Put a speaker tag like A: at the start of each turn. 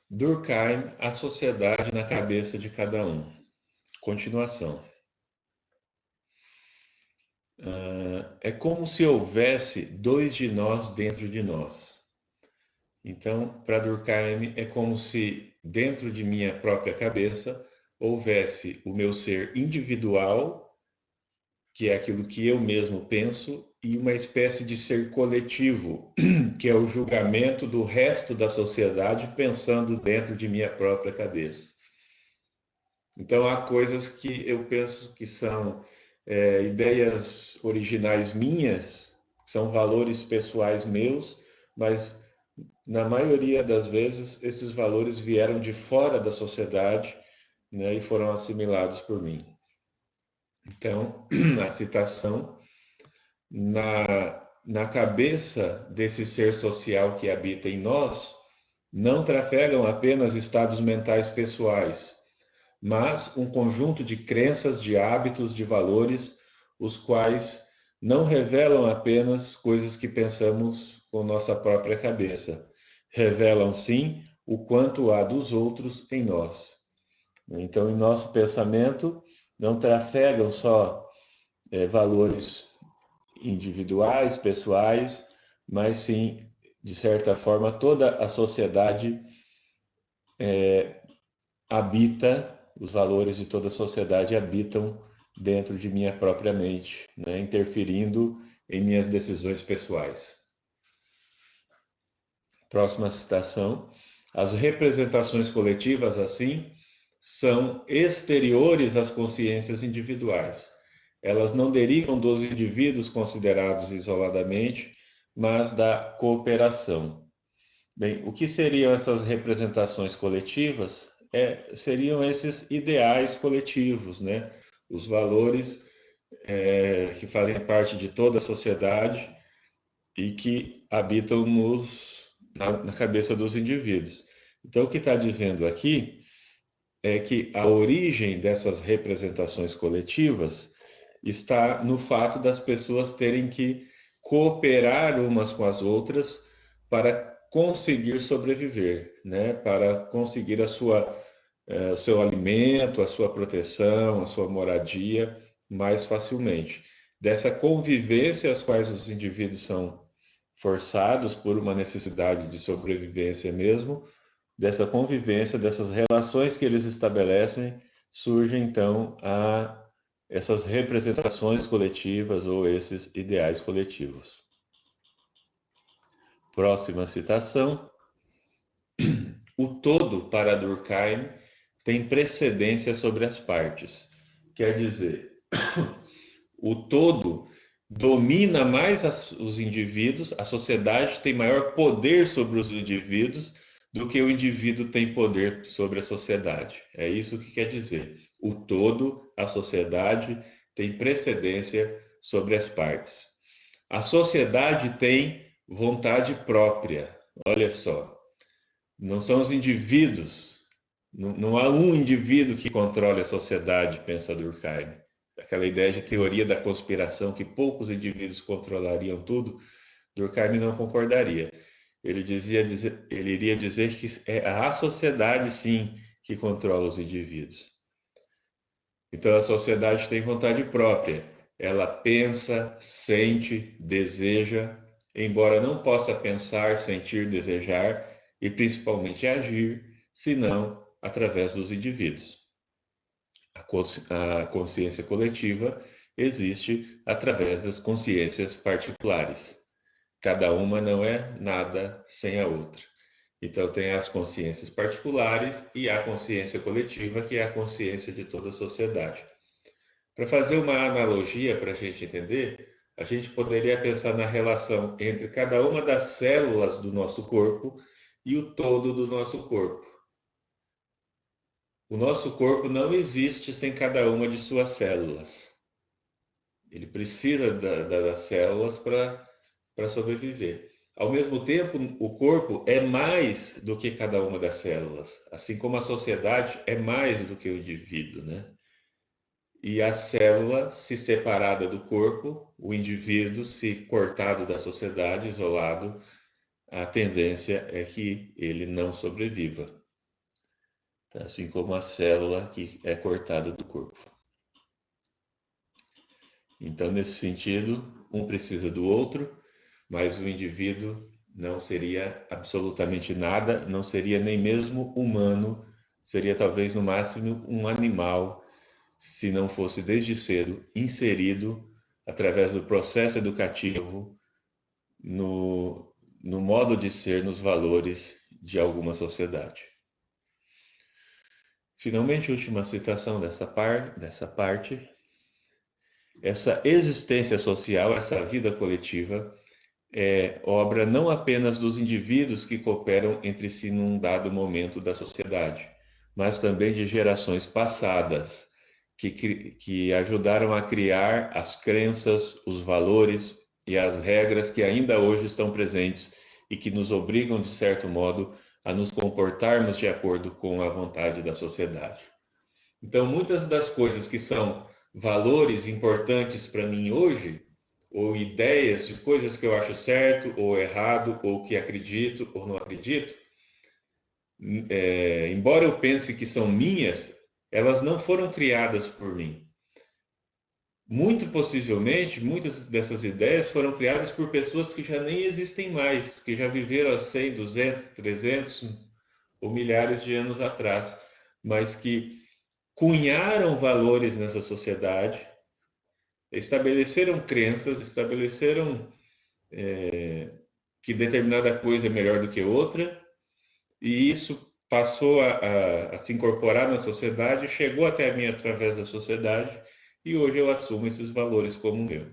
A: Durkheim, a sociedade na cabeça de cada um. Continuação. É como se houvesse dois de nós dentro de nós. Então, para Durkheim, é como se dentro de minha própria cabeça houvesse o meu ser individual, que é aquilo que eu mesmo penso, e uma espécie de ser coletivo, que é o julgamento do resto da sociedade pensando dentro de minha própria cabeça. Então, há coisas que eu penso que são ideias originais minhas, são valores pessoais meus, mas na maioria das vezes esses valores vieram de fora da sociedade, né, e foram assimilados por mim. Então, a citação, na cabeça desse ser social que habita em nós, não trafegam apenas estados mentais pessoais, mas um conjunto de crenças, de hábitos, de valores, os quais não revelam apenas coisas que pensamos com nossa própria cabeça, revelam sim o quanto há dos outros em nós. Então, em nosso pensamento, não trafegam só valores individuais, pessoais, mas sim, de certa forma, toda a sociedade habita, os valores de toda a sociedade habitam dentro de minha própria mente, né, interferindo em minhas decisões pessoais. Próxima citação. As representações coletivas, assim, são exteriores às consciências individuais. Elas não derivam dos indivíduos considerados isoladamente, mas da cooperação. Bem, o que seriam essas representações coletivas? Seriam esses ideais coletivos, né? Os valores que fazem parte de toda a sociedade e que habitam na cabeça dos indivíduos. Então, o que está dizendo aqui é que a origem dessas representações coletivas está no fato das pessoas terem que cooperar umas com as outras para conseguir sobreviver, né? Para conseguir o seu alimento, a sua proteção, a sua moradia mais facilmente. Dessa convivência às quais os indivíduos são forçados por uma necessidade de sobrevivência mesmo, dessa convivência, dessas relações que eles estabelecem, surgem então essas representações coletivas ou esses ideais coletivos. Próxima citação. O todo, para Durkheim, tem precedência sobre as partes. Quer dizer, o todo domina mais os indivíduos, a sociedade tem maior poder sobre os indivíduos do que o indivíduo tem poder sobre a sociedade. É isso que quer dizer. O todo, a sociedade, tem precedência sobre as partes. A sociedade tem vontade própria. Olha só, não são os indivíduos, não há um indivíduo que controle a sociedade, pensa Durkheim. Aquela ideia de teoria da conspiração, que poucos indivíduos controlariam tudo, Durkheim não concordaria. Ele iria dizer que é a sociedade, sim, que controla os indivíduos. Então, a sociedade tem vontade própria. Ela pensa, sente, deseja, embora não possa pensar, sentir, desejar e principalmente agir, senão através dos indivíduos. A consciência coletiva existe através das consciências particulares. Cada uma não é nada sem a outra. Então, tem as consciências particulares e a consciência coletiva, que é a consciência de toda a sociedade. Para fazer uma analogia para a gente entender, a gente poderia pensar na relação entre cada uma das células do nosso corpo e o todo do nosso corpo. O nosso corpo não existe sem cada uma de suas células. Ele precisa das células para sobreviver. Ao mesmo tempo, o corpo é mais do que cada uma das células, assim como a sociedade é mais do que o indivíduo, né? E a célula se separada do corpo, o indivíduo se cortado da sociedade, isolado, a tendência é que ele não sobreviva. assim como a célula que é cortada do corpo. Então, nesse sentido, um precisa do outro, mas o indivíduo não seria absolutamente nada, não seria nem mesmo humano, seria talvez no máximo um animal, se não fosse desde cedo inserido através do processo educativo no modo de ser, nos valores de alguma sociedade. Finalmente, última citação dessa parte. Essa existência social, essa vida coletiva, é obra não apenas dos indivíduos que cooperam entre si num dado momento da sociedade, mas também de gerações passadas, que ajudaram a criar as crenças, os valores e as regras que ainda hoje estão presentes e que nos obrigam, de certo modo, a nos comportarmos de acordo com a vontade da sociedade. Então, muitas das coisas que são valores importantes para mim hoje, ou ideias de coisas que eu acho certo ou errado, ou que acredito ou não acredito, embora eu pense que são minhas, elas não foram criadas por mim. Muito possivelmente, muitas dessas ideias foram criadas por pessoas que já nem existem mais, que já viveram há 100, 200, 300 ou milhares de anos atrás, mas que cunharam valores nessa sociedade, estabeleceram crenças, estabeleceram que determinada coisa é melhor do que outra, e isso passou a se incorporar na sociedade, chegou até a mim através da sociedade, e hoje eu assumo esses valores como meu.